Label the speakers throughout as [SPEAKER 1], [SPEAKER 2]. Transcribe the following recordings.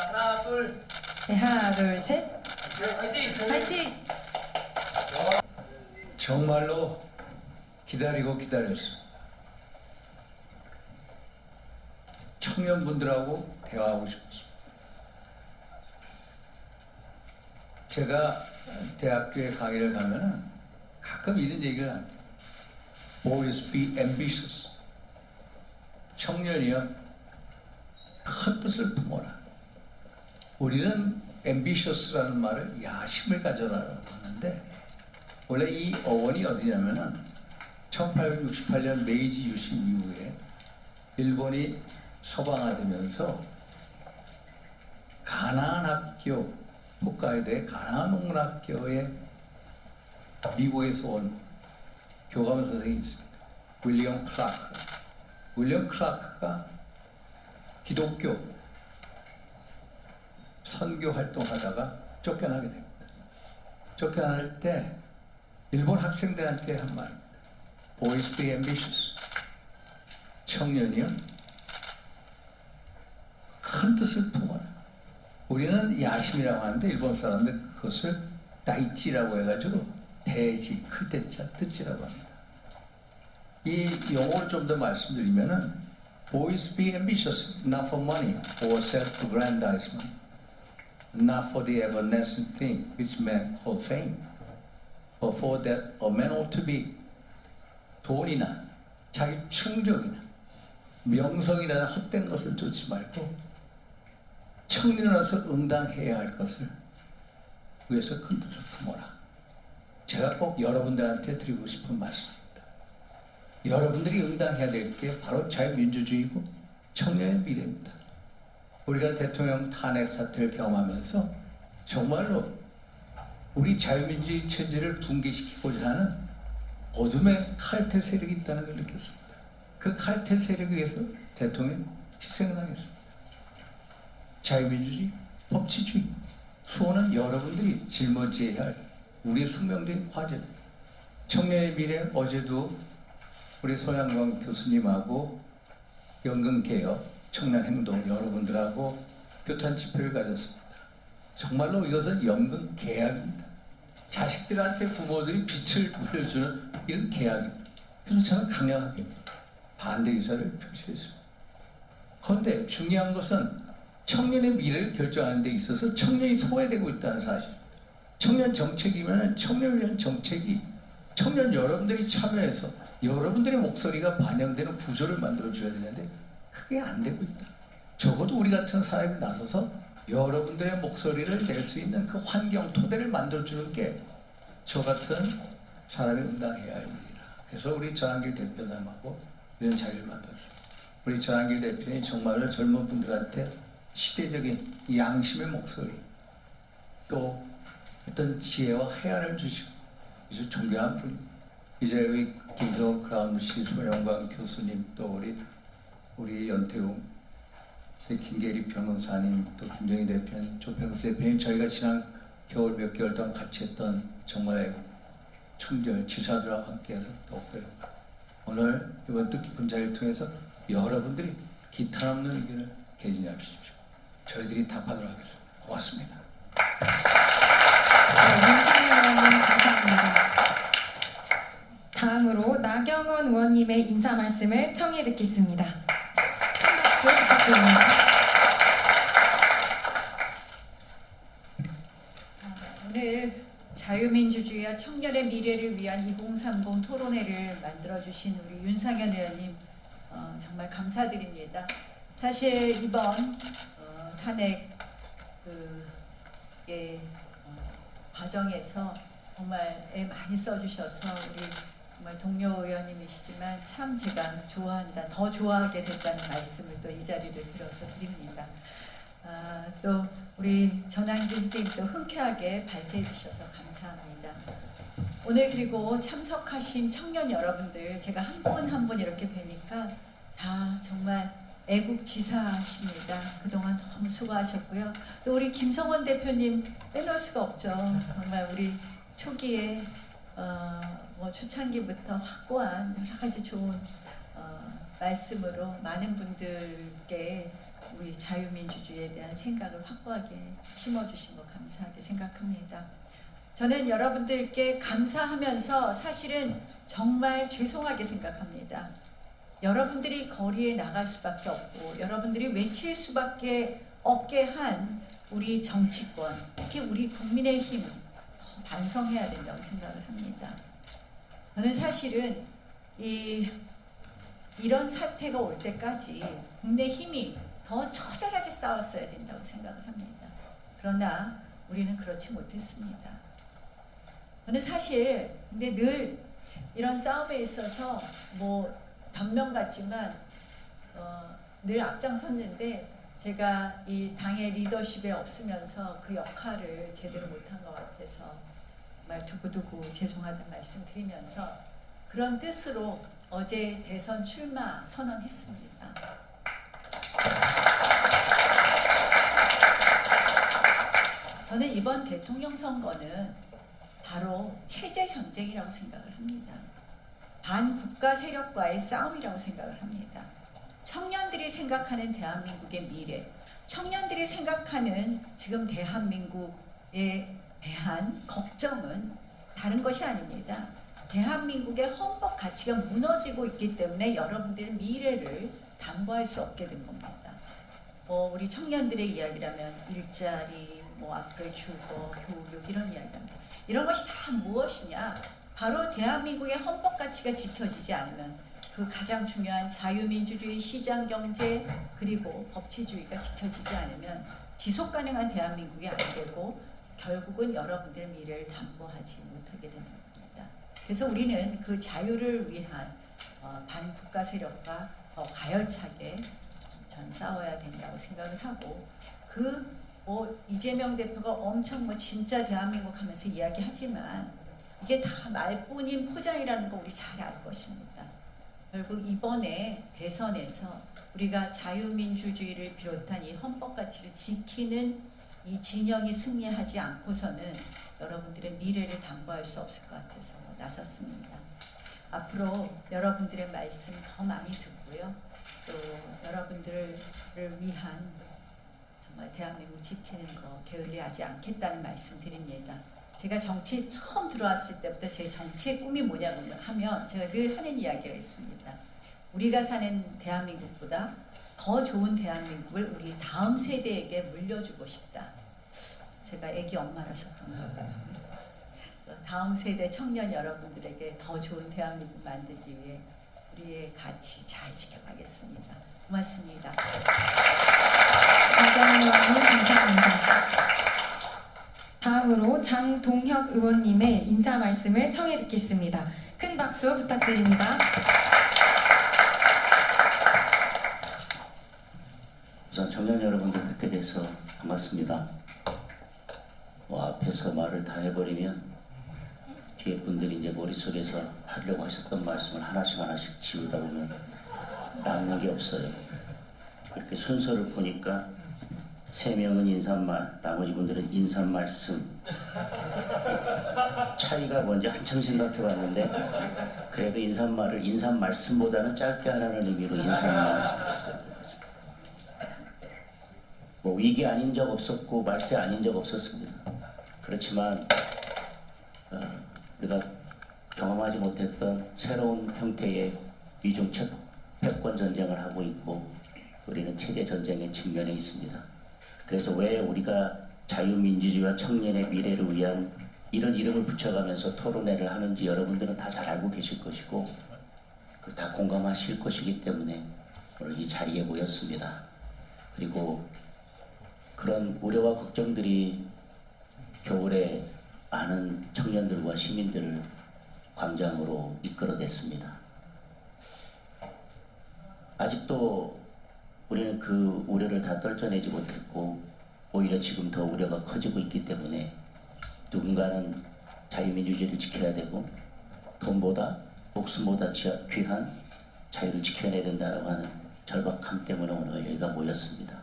[SPEAKER 1] 하나, 둘.
[SPEAKER 2] 네, 하나, 둘, 셋.
[SPEAKER 1] 화이팅!
[SPEAKER 2] 파이팅!
[SPEAKER 3] 정말로 기다리고 기다렸습니다. 청년분들하고 대화하고 싶었습니다. 제가 대학교에 강의를 가면은 가끔 이런 얘기를 합니다. Boys be ambitious. 청년이여 큰 뜻을 품어라. 우리는 ambitious라는 말을 야심을 가져라라고 하는데 원래 이 어원이 어디냐면은 1868년 메이지 유신 이후에 일본이 서방화되면서 가나안 학교, 홋카이도의 가나안 농락교에 미국에서 온 교감 선생이 있습니다. 윌리엄 클라크. 윌리엄 클라크가 기독교 선교 활동하다가 쫓겨나게 됩니다. 쫓겨날 때 일본 학생들한테 한 말, Boys be ambitious. 청년이요, 큰 뜻을 품어라. 우리는 야심이라고 하는데 일본 사람들 그것을 다이치라고 해가지고 대지, 클 때자 뜻이라고 합니다. 이 용어를 좀 더 말씀드리면은 Boys be ambitious, not for money or self-aggrandizement, not for the evanescent thing which men call fame, but for that a man ought to be 돈이나 자기 충족이나 명성이라는 헛된 것을 쫓지 말고 청년으로서 응당해야 할 것을 위해서 큰 뜻을 품어라. 제가 꼭 여러분들한테 드리고 싶은 말씀입니다. 여러분들이 응당해야 될 게 바로 자유민주주의고 청년의 미래입니다. 우리가 대통령 탄핵 사태를 경험하면서 정말로 우리 자유민주주의 체제를 붕괴시키고자 하는 어둠의 칼텔 세력이 있다는 걸 느꼈습니다. 그 칼텔 세력에 의해서 대통령이 희생을 하겠습니다. 자유민주주의, 법치주의, 수호는 여러분들이 짊어져야 할 우리의 숙명적인 과제입니다. 청년의 미래, 어제도 우리 손양광 교수님하고 연금개혁, 청년행동 여러분들하고 교탄 집회를 가졌습니다. 정말로 이것은 연금개혁입니다. 자식들한테 부모들이 빛을 물려주는 이런 계약입니다. 그래서 저는 강력하게 반대 의사를 표시했습니다. 그런데 중요한 것은 청년의 미래를 결정하는 데 있어서 청년이 소외되고 있다는 사실입니다. 청년 정책이면 청년을 위한 정책이 청년 여러분들이 참여해서 여러분들의 목소리가 반영되는 구조를 만들어줘야 되는데 그게 안 되고 있다. 적어도 우리 같은 사람이 나서서 여러분들의 목소리를 낼 수 있는 그 환경, 토대를 만들어주는 게 저 같은 사람이 응당해야 할 일이라. 그래서 우리 전한길 대표님하고 이런 자리를 만들었습니다. 우리 전한길 대표님 정말로 젊은 분들한테 시대적인 양심의 목소리, 또 어떤 지혜와 해안을 주시고 아주 존경한 분입니다. 이제 우리 김성호 크라운시, 손영광 교수님, 또 우리 연태웅, 김계리 변호사님, 또 김정희 대표님, 조평수 대표님, 저희가 지난 겨울 몇 개월 동안 같이 했던 정말 충절 지사들하고 함께해서 더욱더 오늘 이번 뜻깊은 자리를 통해서 여러분들이 기탄 없는 의견을 개진해 주십시오. 저희들이 답하도록 하겠습니다. 고맙습니다.
[SPEAKER 2] 네, 윤상현 의원님 감사합니다. 다음으로 나경원 의원님의 인사 말씀을 청해 듣겠습니다. 큰 박수 부탁드립니다.
[SPEAKER 4] 오늘 자유민주주의와 청년의 미래를 위한 2030 토론회를 만들어주신 우리 윤상현 의원님 정말 감사드립니다. 사실 이번 탄핵 과정에서 정말 애 많이 써주셔서 우리 정말 동료 의원님이시지만 참 제가 좋아한다, 더 좋아하게 됐다는 말씀을 또 이 자리를 빌어서 드립니다. 또 우리 전한길 선생님도 흔쾌하게 발제해 주셔서 감사합니다. 오늘 그리고 참석하신 청년 여러분들 제가 한 분 한 분 이렇게 뵈니까 다 정말 애국지사십니다. 그동안 너무 수고하셨고요. 또 우리 김성원 대표님 빼놓을 수가 없죠. 정말 우리 초기에 초창기부터 확고한 여러 가지 좋은 말씀으로 많은 분들께 우리 자유민주주의에 대한 생각을 확고하게 심어주신 거 감사하게 생각합니다. 저는 여러분들께 감사하면서 사실은 정말 죄송하게 생각합니다. 여러분들이 거리에 나갈 수밖에 없고 여러분들이 외칠 수밖에 없게 한 우리 정치권, 특히 우리 국민의힘 더 반성해야 된다고 생각을 합니다. 저는 사실은 이런 사태가 올 때까지 국민의힘이 더 처절하게 싸웠어야 된다고 생각을 합니다. 그러나 우리는 그렇지 못했습니다. 저는 사실 근데 늘 이런 싸움에 있어서 뭐 변명 같지만 늘 앞장섰는데 제가 이 당의 리더십에 없으면서 그 역할을 제대로 못한 것 같아서 정말 두고두고 죄송하다는 말씀 드리면서 그런 뜻으로 어제 대선 출마 선언했습니다. 저는 이번 대통령 선거는 바로 체제 전쟁이라고 생각을 합니다. 반국가 세력과의 싸움이라고 생각을 합니다. 청년들이 생각하는 대한민국의 미래, 청년들이 생각하는 지금 대한민국에 대한 걱정은 다른 것이 아닙니다. 대한민국의 헌법 가치가 무너지고 있기 때문에 여러분들의 미래를 담보할 수 없게 된 겁니다. 우리 청년들의 이야기라면 일자리, 앞으로의 주거, 교육 이런 이야기입니다. 이런 것이 다 무엇이냐? 바로 대한민국의 헌법 가치가 지켜지지 않으면 그 가장 중요한 자유민주주의, 시장경제 그리고 법치주의가 지켜지지 않으면 지속 가능한 대한민국이 안 되고 결국은 여러분들의 미래를 담보하지 못하게 되는 겁니다. 그래서 우리는 그 자유를 위한 반국가 세력과 더 가열차게 전 싸워야 된다고 생각을 하고 이재명 대표가 엄청 진짜 대한민국 하면서 이야기하지만 이게 다 말뿐인 포장이라는 거 우리 잘 알 것입니다. 결국 이번에 대선에서 우리가 자유민주주의를 비롯한 이 헌법 가치를 지키는 이 진영이 승리하지 않고서는 여러분들의 미래를 담보할 수 없을 것 같아서 나섰습니다. 앞으로 여러분들의 말씀 더 많이 듣고요. 또 여러분들을 위한 정말 대한민국 지키는 거 게을리하지 않겠다는 말씀 드립니다. 제가 정치 처음 들어왔을 때부터 제 정치의 꿈이 뭐냐고 하면 제가 늘 하는 이야기가 있습니다. 우리가 사는 대한민국보다 더 좋은 대한민국을 우리 다음 세대에게 물려주고 싶다. 제가 애기 엄마라서 그런 겁니다. 다음 세대 청년 여러분들에게 더 좋은 대한민국 만들기 위해 우리의 가치 잘 지켜가겠습니다. 고맙습니다.
[SPEAKER 2] 박영현 의원님 감사합니다. 다음으로 장동혁 의원님의 인사 말씀을 청해 듣겠습니다. 큰 박수 부탁드립니다.
[SPEAKER 5] 우선 청년 여러분들 뵙게 돼서 반갑습니다. 앞에서 말을 다 해버리면 뒤에 분들이 이제 머릿속에서 하려고 하셨던 말씀을 하나씩 지우다 보면 남는 게 없어요. 그렇게 순서를 보니까 3명은 인사말, 나머지 분들은 인사말씀. 차이가 뭔지 한참 생각해봤는데 그래도 인사말씀보다는 짧게 하라는 의미로 인사말. 위기 아닌 적 없었고 말세 아닌 적 없었습니다. 그렇지만 우리가 경험하지 못했던 새로운 형태의 이중 첫 패권 전쟁을 하고 있고 우리는 체제 전쟁에 직면해 있습니다. 그래서 왜 우리가 자유민주주의와 청년의 미래를 위한 이런 이름을 붙여가면서 토론회를 하는지 여러분들은 다 잘 알고 계실 것이고 다 공감하실 것이기 때문에 오늘 이 자리에 모였습니다. 그리고 그런 우려와 걱정들이 겨울에 많은 청년들과 시민들을 광장으로 이끌어냈습니다. 아직도 우리는 그 우려를 다 떨쳐내지 못했고 오히려 지금 더 우려가 커지고 있기 때문에 누군가는 자유민주주의를 지켜야 되고 돈보다 목숨보다 귀한 자유를 지켜내야 된다고 하는 절박함 때문에 오늘 여기가 모였습니다.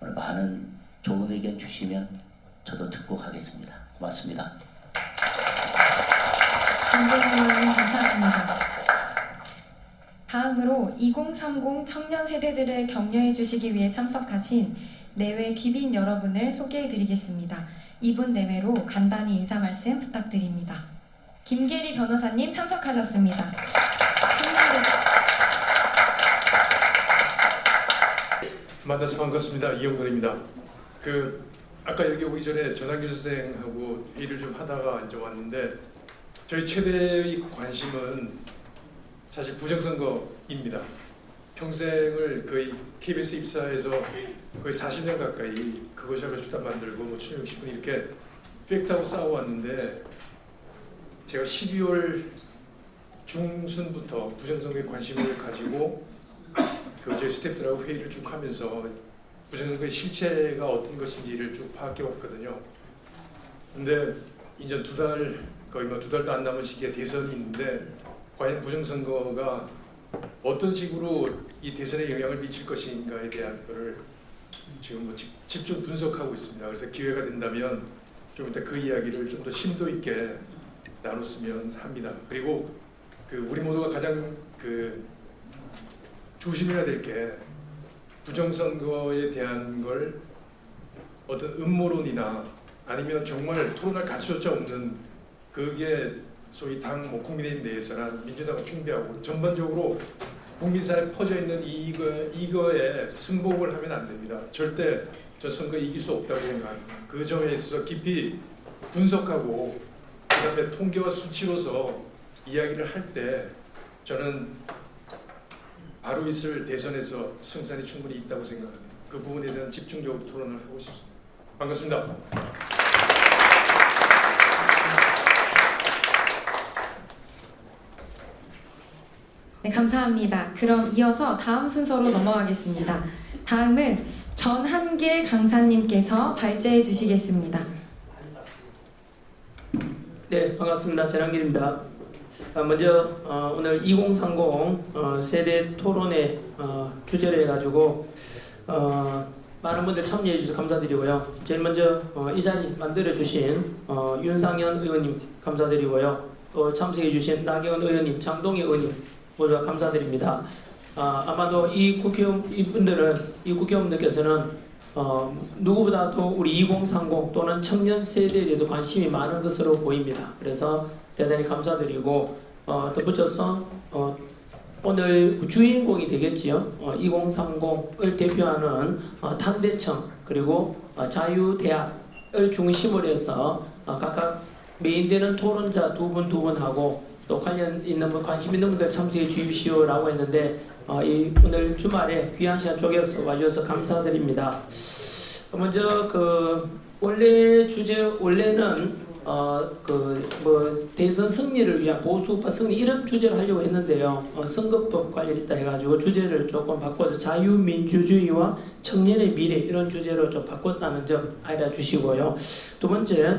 [SPEAKER 5] 오늘 많은 좋은 의견 주시면 저도 듣고 가겠습니다. 고맙습니다.
[SPEAKER 2] 장동혁 의원님 감사합니다. 다음으로 2030 청년 세대들을 격려해 주시기 위해 참석하신 내외 귀빈 여러분을 소개해 드리겠습니다. 이분 내외로 간단히 인사 말씀 부탁드립니다. 김계리 변호사님 참석하셨습니다.
[SPEAKER 6] 만나서 반갑습니다. 이영건입니다. 아까 여기 오기 전에 전학규 선생하고 회의를 좀 하다가 이제 왔는데 저희 최대의 관심은 사실 부정선거입니다. 평생을 거의 KBS 입사해서 거의 40년 가까이 그것이라고 수단 만들고 뭐 춘영 60분 이렇게 팩트하고 싸워왔는데 제가 12월 중순부터 부정선거에 관심을 가지고 저희 스태프들하고 회의를 쭉 하면서 부정선거의 실체가 어떤 것인지를 쭉 파악해 왔거든요. 근데 이제 거의 뭐 2달도 안 남은 시기에 대선이 있는데 과연 부정선거가 어떤 식으로 이 대선에 영향을 미칠 것인가에 대한 거를 지금 뭐 집중 분석하고 있습니다. 그래서 기회가 된다면 좀 이따 그 이야기를 좀 더 심도 있게 나눴으면 합니다. 그리고 우리 모두가 가장 조심해야 될 게 부정선거에 대한 걸 어떤 음모론이나 아니면 정말 토론할 가치조차 없는 그게 소위 당 국민의힘 내에서나 민주당을 팽배하고 전반적으로 국민 사회에 퍼져 있는 이거에 승복을 하면 안 됩니다. 절대 저 선거 이길 수 없다고 생각합니다. 그 점에 있어서 깊이 분석하고 그다음에 통계와 수치로서 이야기를 할 때 저는 바로 있을 대선에서 승산이 충분히 있다고 생각합니다. 그 부분에 대한 집중적으로 토론을 하고 싶습니다. 반갑습니다.
[SPEAKER 2] 네, 감사합니다. 그럼 이어서 다음 순서로 넘어가겠습니다. 다음은 전한길 강사님께서 발제해 주시겠습니다.
[SPEAKER 7] 네, 반갑습니다. 전한길입니다. 먼저 오늘 2030 세대 토론회 주제를 해가지고 많은 분들 참여해 주셔서 감사드리고요. 제일 먼저 이 자리 만들어 주신 윤상현 의원님 감사드리고요. 또 참석해 주신 나경원 의원님, 장동희 의원님 모두 감사드립니다. 아마도 이 국회의원들께서는 누구보다도 우리 2030 또는 청년 세대에 대해서 관심이 많은 것으로 보입니다. 그래서 대단히 감사드리고 덧붙여서 오늘 주인공이 되겠지요. 2030을 대표하는 단대청 그리고 자유대학을 중심으로 해서 각각 메인되는 토론자 두 분하고 또 관련 있는 관심 있는 분들 참석해 주십시오라고 했는데 오늘 주말에 귀한 시간 쪼개서 와주셔서 감사드립니다. 먼저 원래는 대선 승리를 위한 보수파 승리 이런 주제를 하려고 했는데요. 선거법 관련이 있다 해가지고 주제를 조금 바꿔서 자유민주주의와 청년의 미래 이런 주제로 좀 바꿨다는 점 알아주시고요. 두 번째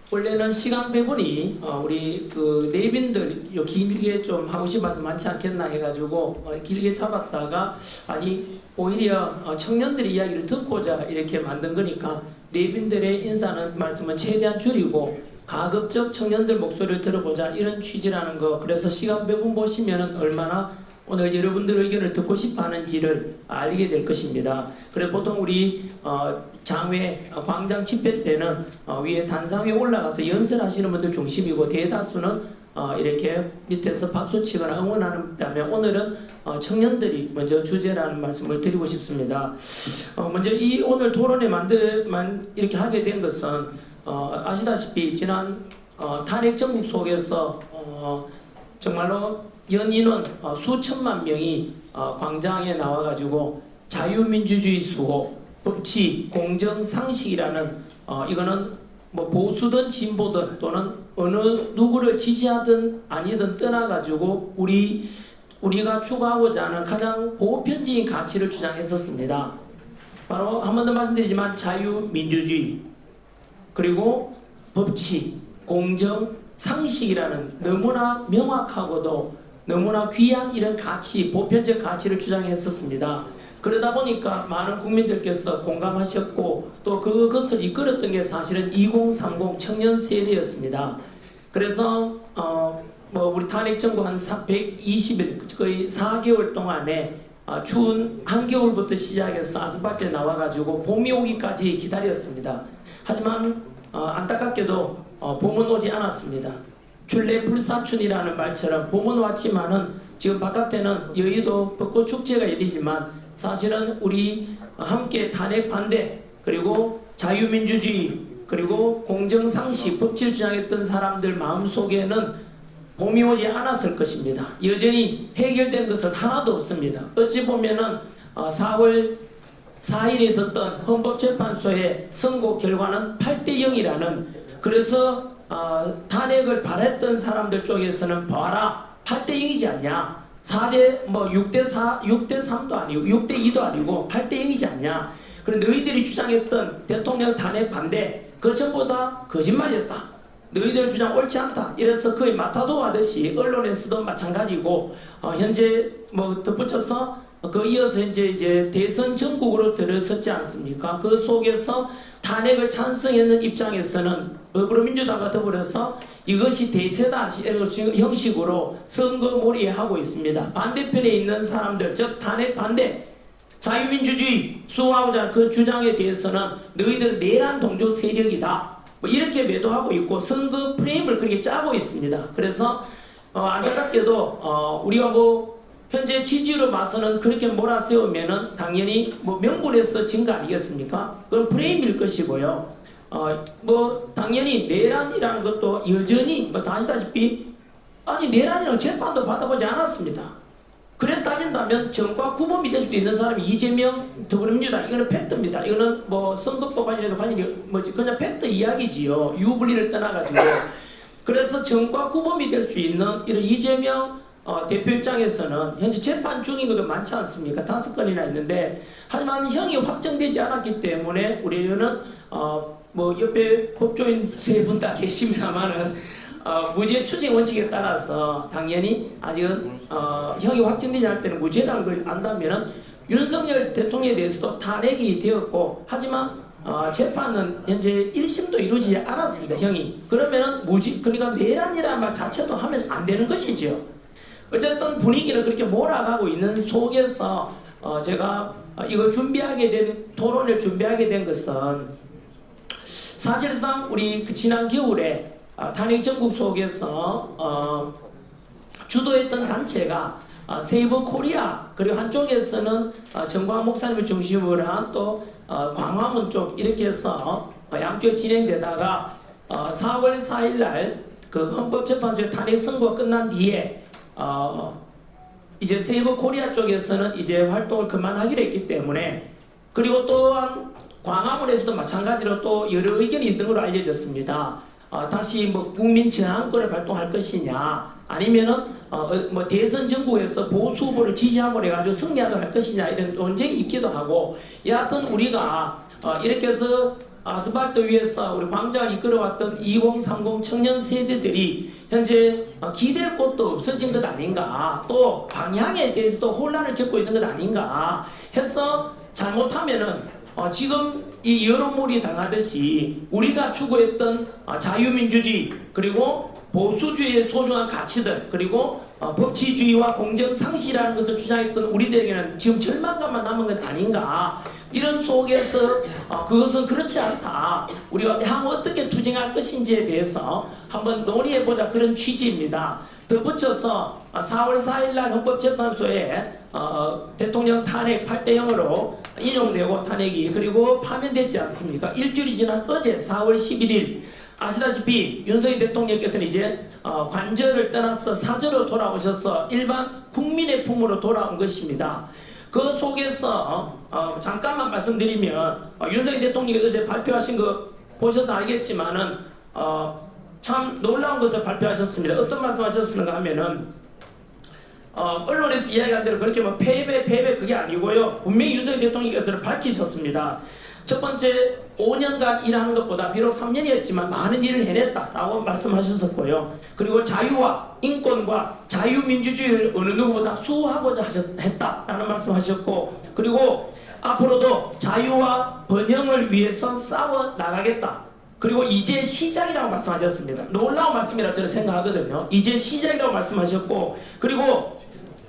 [SPEAKER 7] 원래는 시간 배분이 우리 내빈들 길게 좀 하고 싶은 말씀 많지 않겠나 해가지고 길게 잡았다가 아니 오히려 청년들의 이야기를 듣고자 이렇게 만든 거니까 내빈들의 인사는 말씀은 최대한 줄이고 가급적 청년들 목소리를 들어보자 이런 취지라는 거. 그래서 시간 배분 보시면은 얼마나 오늘 여러분들 의견을 듣고 싶어 하는지를 알게 될 것입니다. 그래서 보통 우리 장외 광장 집회 때는 위에 단상 위에 올라가서 연설하시는 분들 중심이고 대다수는 이렇게 밑에서 박수 치거나 응원한다면 오늘은 청년들이 먼저 주제라는 말씀을 드리고 싶습니다. 먼저 이 오늘 토론회 이렇게 하게 된 것은 아시다시피 지난 탄핵 정국 속에서 정말로 연인원 수천만 명이 광장에 나와가지고 자유민주주의 수호, 법치, 공정, 상식이라는 이거는 뭐 보수든 진보든 또는 어느 누구를 지지하든 아니든 떠나가지고 우리가 추구하고자 하는 가장 보편적인 가치를 주장했었습니다. 바로 한 번 더 말씀드리지만 자유민주주의 그리고 법치, 공정, 상식이라는 너무나 명확하고도 너무나 귀한 이런 가치, 보편적 가치를 주장했었습니다. 그러다 보니까 많은 국민들께서 공감하셨고 또 그것을 이끌었던 게 사실은 2030 청년 세대였습니다. 그래서 뭐 우리 탄핵 정부 한 120일 거의 4개월 동안에 추운 한겨울부터 시작해서 아스팔트에 나와가지고 봄이 오기까지 기다렸습니다. 하지만 안타깝게도 봄은 오지 않았습니다. 출래 불사춘이라는 말처럼 봄은 왔지만은 지금 바깥에는 여의도 벚꽃 축제가 열리지만 사실은 우리 함께 탄핵 반대 그리고 자유민주주의 그리고 공정상식 법치를 주장했던 사람들 마음속에는 봄이 오지 않았을 것입니다. 여전히 해결된 것은 하나도 없습니다. 어찌 보면은 4월 4일에 있었던 헌법재판소의 선고 결과는 8대0이라는 그래서 탄핵을 바랬던 사람들 쪽에서는 봐라 8대0이지 않냐 4대 뭐 6대4 6대3도 아니고 6대2도 아니고 8대0이지 않냐 그런데 너희들이 주장했던 대통령 탄핵 반대 그 전부 다 거짓말이었다. 너희들 주장 옳지 않다. 이래서 거의 마타도 하듯이 언론에서도 마찬가지고 현재 뭐 덧붙여서 그 이어서 이제 대선 전국으로 들어섰지 않습니까? 그 속에서 탄핵을 찬성했는 입장에서는 더불어민주당과 더불어서 이것이 대세다 형식으로 선거몰이 하고 있습니다. 반대편에 있는 사람들 즉 탄핵 반대 자유민주주의 수호하고자 하는 그 주장에 대해서는 너희들 내란 동조 세력이다. 뭐 이렇게 매도하고 있고 선거 프레임을 그렇게 짜고 있습니다. 그래서 안타깝게도 우리가 뭐 현재 지지율로 봐서는 그렇게 몰아세우면은 당연히 뭐 명분에서 진 거 아니겠습니까? 그건 프레임일 것이고요. 뭐 당연히 내란이라는 것도 여전히 뭐 다 아시다시피 아직 내란이라는 재판도 받아보지 않았습니다. 그래 따진다면 정과 구범이 될 수도 있는 사람이 이재명 더불어민주당 이거는 팩트입니다. 이거는 뭐 선거법안이라도 관련이 뭐지 그냥 팩트 이야기지요. 유불리를 떠나가지고 그래서 정과 구범이 될 수 있는 이런 이재명 대표 입장에서는 현재 재판 중인 것도 많지 않습니까? 5건이나 있는데 하지만 형이 확정되지 않았기 때문에 우리 의원은 뭐 옆에 법조인 3분 다 계십니다만은 무죄 추징 원칙에 따라서 당연히 아직은 형이 확정되지 않을 때는 무죄라는 걸 안다면은 윤석열 대통령에 대해서도 탄핵이 되었고 하지만 재판은 현재 1심도 이루어지지 않았습니다. 형이 그러면은 무죄 그러니까 내란이라는 말 자체도 하면 안 되는 것이죠. 어쨌든 분위기는 그렇게 몰아가고 있는 속에서 제가 이걸 준비하게 된 토론을 준비하게 된 것은 사실상 우리 그 지난 겨울에 탄핵 전국 속에서 주도했던 단체가 세이버 코리아 그리고 한쪽에서는 정광 목사님을 중심으로 한 또 광화문 쪽 이렇게 해서 양쪽에 진행되다가 4월 4일 날 그 헌법재판소의 탄핵 선고가 끝난 뒤에 이제 세이버 코리아 쪽에서는 이제 활동을 그만하기로 했기 때문에 그리고 또한 광화문에서도 마찬가지로 또 여러 의견이 있는 걸로 알려졌습니다. 다시 뭐 국민 저항권을 발동할 것이냐 아니면은 뭐 대선 정부에서 보수 후보를 지지함으로 해가지고 승리하도록 할 것이냐 이런 논쟁이 있기도 하고 여하튼 우리가 이렇게 해서 아스팔트 위에서 우리 광장을 이끌어왔던 2030 청년 세대들이 현재 기댈 곳도 없어진 것 아닌가 또 방향에 대해서도 혼란을 겪고 있는 것 아닌가 해서 잘못하면은 지금 이 여론몰이 당하듯이 우리가 추구했던 자유민주주의 그리고 보수주의의 소중한 가치들 그리고 법치주의와 공정상식이라는 것을 주장했던 우리들에게는 지금 절망감만 남은 것 아닌가 이런 속에서 그것은 그렇지 않다 우리가 향후 어떻게 투쟁할 것인지에 대해서 한번 논의해보자 그런 취지입니다. 덧붙여서 4월 4일날 헌법재판소에 대통령 탄핵 8대0으로 인용되고 탄핵이 그리고 파면됐지 않습니까? 일주일이 지난 어제 4월 11일 아시다시피 윤석열 대통령께서는 이제 관저를 떠나서 사저로 돌아오셔서 일반 국민의 품으로 돌아온 것입니다. 그 속에서 잠깐만 말씀드리면 윤석열 대통령이 어제 발표하신 거 보셔서 알겠지만은 참 놀라운 것을 발표하셨습니다. 어떤 말씀하셨는가 하면은 언론에서 이야기한 대로 그렇게 뭐 패배 그게 아니고요. 분명히 윤석열 대통령께서는 밝히셨습니다. 첫 번째 5년간 일하는 것보다 비록 3년이었지만 많은 일을 해냈다라고 말씀하셨었고요. 그리고 자유와 인권과 자유민주주의를 어느 누구보다 수호하고자 했다라는 말씀하셨고 그리고 앞으로도 자유와 번영을 위해서 싸워 나가겠다. 그리고 이제 시작이라고 말씀하셨습니다. 놀라운 말씀이라고 저는 생각하거든요. 이제 시작이라고 말씀하셨고, 그리고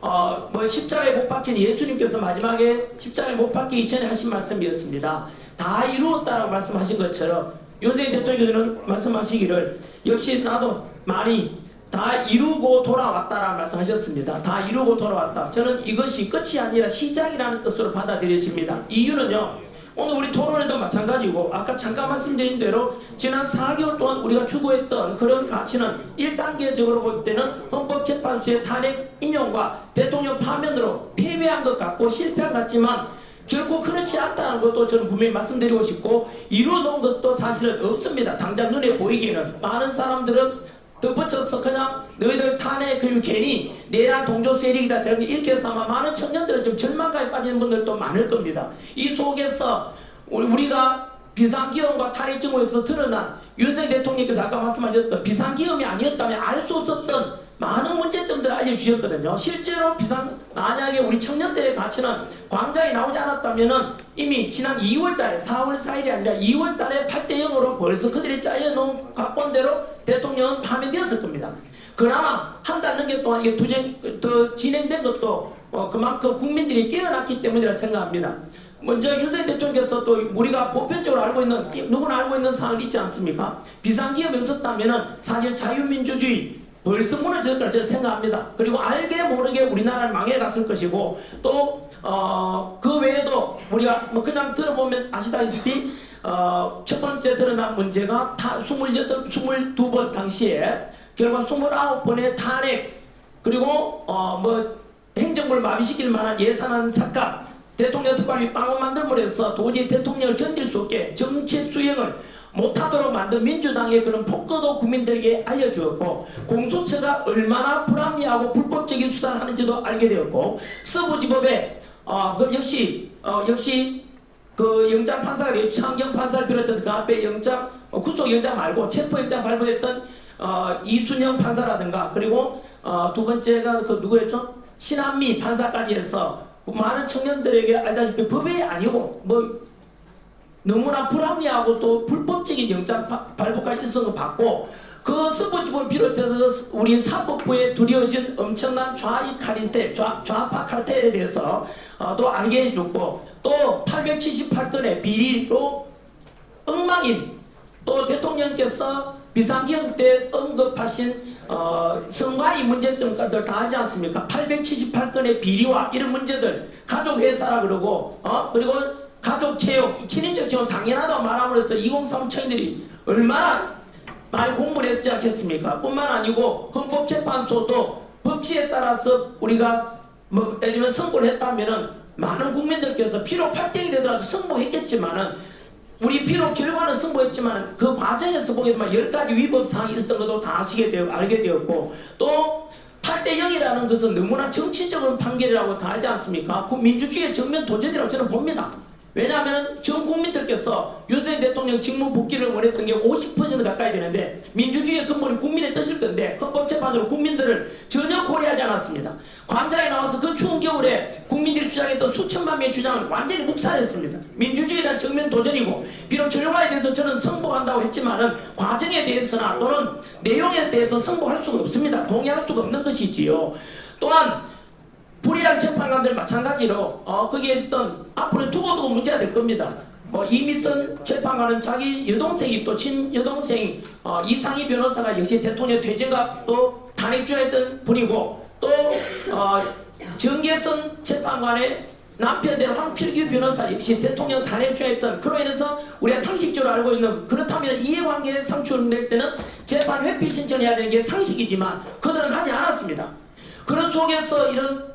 [SPEAKER 7] 뭐 십자가에 못 박힌 예수님께서 마지막에 십자가에 못 박히기 이전에 하신 말씀이었습니다. 다 이루었다라고 말씀하신 것처럼 윤석열 대통령께서는 말씀하시기를 역시 나도 많이 다 이루고 돌아왔다라는 말씀하셨습니다. 다 이루고 돌아왔다. 저는 이것이 끝이 아니라 시작이라는 뜻으로 받아들여집니다. 이유는요, 오늘 우리 토론에도 마찬가지고 아까 잠깐 말씀드린 대로 지난 4개월 동안 우리가 추구했던 그런 가치는 1단계적으로 볼 때는 헌법재판소의 탄핵 인용과 대통령 파면으로 패배한 것 같고 실패한 것 같지만 결코 그렇지 않다는 것도 저는 분명히 말씀드리고 싶고, 이루어놓은 것도 사실은 없습니다. 당장 눈에 보이기는. 많은 사람들은 덧붙여서 그냥 너희들 탄핵 그리고 괜히 내란 동조 세력이다 이렇게 해서 아마 많은 청년들은 좀 절망감에 빠지는 분들도 많을 겁니다. 이 속에서 우리가 비상기업과 탄핵 증오에서 드러난 윤석열 대통령께서 아까 말씀하셨던 비상기업이 아니었다면 알 수 없었던 많은 문제점들을 알려주셨거든요. 실제로 만약에 우리 청년들의 가치는 광장에 나오지 않았다면 이미 지난 2월달에 4월 4일이 아니라 2월달에 8대0으로 벌써 그들이 짜여놓은 각본대로 대통령은 파면되었을 겁니다. 그나마 한 달 넘게 동안 이게 더 진행된 것도 그만큼 국민들이 깨어났기 때문이라 생각합니다. 먼저 윤석열 대통령께서 또 우리가 보편적으로 알고 있는, 누구나 알고 있는 사항이 있지 않습니까? 비상기업이 없었다면 사실 자유민주주의 벌써 무너졌을 거라 저는 생각합니다. 그리고 알게 모르게 우리나라는 망해갔을 것이고, 또 그 외에도 우리가 뭐 그냥 들어보면 아시다시피 첫 번째 드러난 문제가 22번 당시에 결과 29번의 탄핵, 그리고 뭐 행정부를 마비시킬 만한 예산안 삭감, 대통령 특활비 빵을 만들므로해서 도저히 대통령을 견딜 수 없게 정책 수행을 못하도록 만든 민주당의 그런 폭거도 국민들에게 알려주었고, 공수처가 얼마나 불합리하고 불법적인 수사를 하는지도 알게 되었고, 서부지법에 역시 그 영장 판사가 창경 판사를 비롯해서 그 앞에 영장 구속영장 말고 체포영장 발부했던 이순영 판사라든가, 그리고 두 번째가 그 누구였죠? 신한미 판사까지 해서 많은 청년들에게 알다시피 법이 아니고 뭐 너무나 불합리하고 또 불법적인 영장 발부까지 있었던 거 봤고, 그 서부지법을 비롯해서 우리 사법부에 두려워진 엄청난 좌익 카리스텔, 좌파 카르텔에 대해서 또 알게 해줬고, 또 878건의 비리로 엉망인, 또 대통령께서 비상기업 때 언급하신 성과의 문제점까지 다 하지 않습니까? 878건의 비리와 이런 문제들, 가족회사라 그러고 그리고 가족 채용, 친인척 채용 당연하다고 말함으로써 2030 청년들이 얼마나 많이 공부를 했지 않겠습니까? 뿐만 아니고 헌법재판소도 법치에 따라서 우리가 뭐 예를 들면 선고를 했다면은 많은 국민들께서 비록 8대1 되더라도 승복했겠지만은, 우리 비록 결과는 승복했지만 그 과정에서 보게 되면 10가지 위법 사항이 있었던 것도 다 알게 되었고, 또 8대0이라는 것은 너무나 정치적인 판결이라고 다 알지 않습니까? 그 민주주의의 정면 도전이라고 저는 봅니다. 왜냐하면 전 국민들께서 윤석열 대통령 직무 복귀를 원했던 게 50% 가까이 되는데, 민주주의의 근본이 국민의 뜻일 건데 헌법재판으로 국민들을 전혀 고려하지 않았습니다. 광장에 나와서 그 추운 겨울에 국민들이 주장했던 수천만 명의 주장을 완전히 묵살했습니다. 민주주의에 대한 정면 도전이고, 비록 결과에 대해서 저는 승복한다고 했지만은 과정에 대해서나 또는 내용에 대해서 승복할 수가 없습니다. 동의할 수가 없는 것이지요. 또한 불의한 재판관들 마찬가지로 거기에 있었던 앞으로 두고두고 문제가 될 겁니다. 이미선 재판관은 자기 여동생이 또 친여동생 이상희 변호사가 역시 대통령 퇴진과 또 탄핵주자였던 분이고, 또 정계선 재판관의 남편된 황필규 변호사 역시 대통령 탄핵주자였던, 그로 인해서 우리가 상식적으로 알고 있는, 그렇다면 이해관계를 상충될 때는 재판 회피 신청해야 되는 게 상식이지만 그들은 하지 않았습니다. 그런 속에서 이런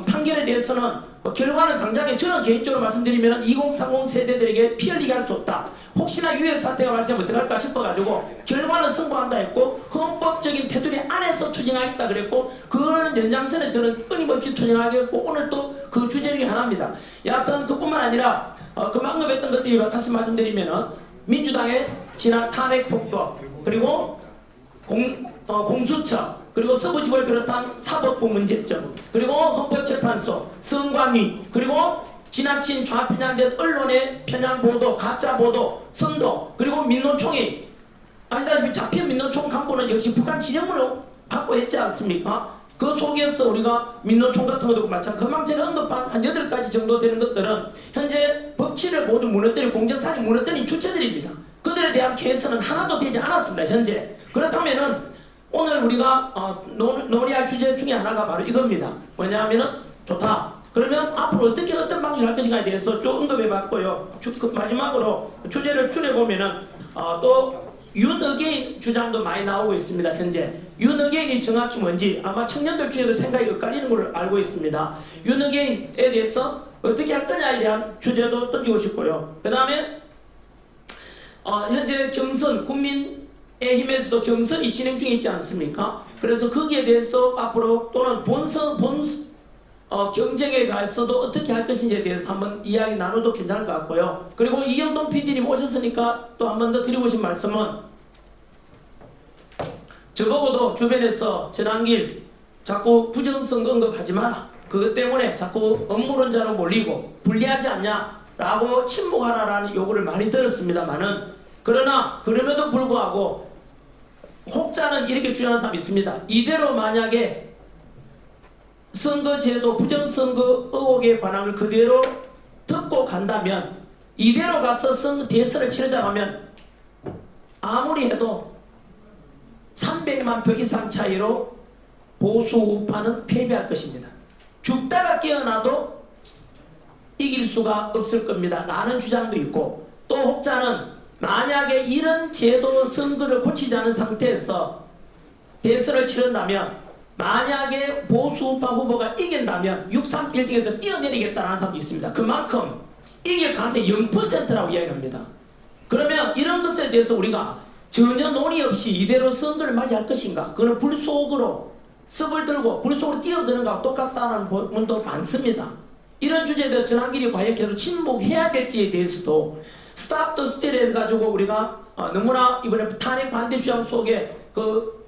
[SPEAKER 7] 판결에 대해서는 결과는 당장에 저는 개인적으로 말씀드리면 2030 세대들에게 피 흘리게 할 수 없다. 혹시나 유해 사태가 발생하면 어떡할까 싶어가지고 결과는 승부한다 했고, 헌법적인 테두리 안에서 투쟁하겠다 그랬고, 그거는 연장선에 저는 끊임없이 투쟁하겠고, 오늘 또 그 주제 중에 하나입니다. 여하튼 그뿐만 아니라 그 언급했던 것들이 다시 말씀드리면은 민주당의 지난 탄핵 폭도, 그리고 공수처, 그리고 서부지법을 비롯한 사법부 문제점, 그리고 헌법재판소, 선관위, 그리고 지나친 좌편향된 언론의 편향 보도, 가짜 보도, 선도, 그리고 민노총이 아시다시피 잡힌 민노총 간부는 역시 북한 진영을 받고 했지 않습니까? 그 속에서 우리가 민노총 같은 것도 마찬가지. 금방 제가 언급한 한 8가지 정도 되는 것들은 현재 법치를 모두 무너뜨리고 공정사를 무너뜨린 주체들입니다. 그들에 대한 케이스는 하나도 되지 않았습니다. 현재. 그렇다면은 오늘 우리가 논의할 주제 중에 하나가 바로 이겁니다. 뭐냐면은 좋다. 그러면 앞으로 어떻게 어떤 방식으로 할 것인가에 대해서 쭉 언급해 봤고요. 마지막으로 주제를 추려보면은 또 윤의게인 주장도 많이 나오고 있습니다. 현재 윤의게인이 정확히 뭔지 아마 청년들 중에도 생각이 엇갈리는 걸로 알고 있습니다. 윤의게인에 대해서 어떻게 할 거냐에 대한 주제도 던지고 싶고요. 그 다음에 현재 경선 국민의힘에서도 경선이 진행 중에 있지 않습니까? 그래서 거기에 대해서도 앞으로 또는 경쟁에 가서도 어떻게 할 것인지에 대해서 한번 이야기 나눠도 괜찮을 것 같고요. 그리고 이영돈 PD님 오셨으니까 또 한 번 더 드리고 싶은 말씀은 저보고도 주변에서 전환길 자꾸 부정선거 언급하지 마라. 그것 때문에 자꾸 업무론자로 몰리고 불리하지 않냐라고 침묵하라라는 요구를 많이 들었습니다만은 그러나 그럼에도 불구하고 혹자는 이렇게 주장하는 사람이 있습니다. 이대로 만약에 선거제도 부정선거 의혹에 관한 걸 그대로 듣고 간다면 이대로 가서 대선을 치르자고 하면 아무리 해도 300만 표 이상 차이로 보수 우파는 패배할 것입니다. 죽다가 깨어나도 이길 수가 없을 겁니다. 라는 주장도 있고 또 혹자는 만약에 이런 제도 선거를 고치지 않은 상태에서 대선을 치른다면 만약에 보수 우파 후보가 이긴다면 63빌딩에서 뛰어내리겠다는 사람도 있습니다. 그만큼 이길 가능성이 0%라고 이야기합니다. 그러면 이런 것에 대해서 우리가 전혀 논의 없이 이대로 선거를 맞이할 것인가? 그거는 불 속으로 습을 들고 불 속으로 뛰어드는 것과 똑같다는 분도 많습니다. 이런 주제에 대해 전환길이 과연 계속 침묵해야 될지에 대해서도 스탑 더 스틸 해가지고 우리가 너무나 이번에 탄핵 반대 주장 속에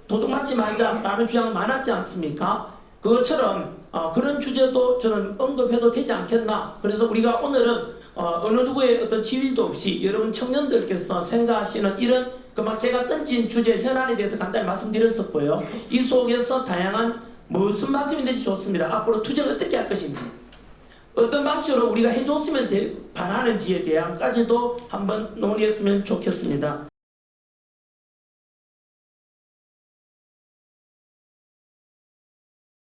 [SPEAKER 7] 도둑 맞지 말자라는 주장이 많았지 않습니까? 그것처럼 그런 주제도 저는 언급해도 되지 않겠나. 그래서 우리가 오늘은 어느 누구의 어떤 지위도 없이 여러분 청년들께서 생각하시는 이런 그만 제가 던진 주제 현안에 대해서 간단히 말씀드렸었고요. 이 속에서 다양한 무슨 말씀인지 좋습니다. 앞으로 투쟁 어떻게 할 것인지 어떤 방식으로 우리가 해줬으면 바라는지에 대한까지도 한번 논의했으면 좋겠습니다.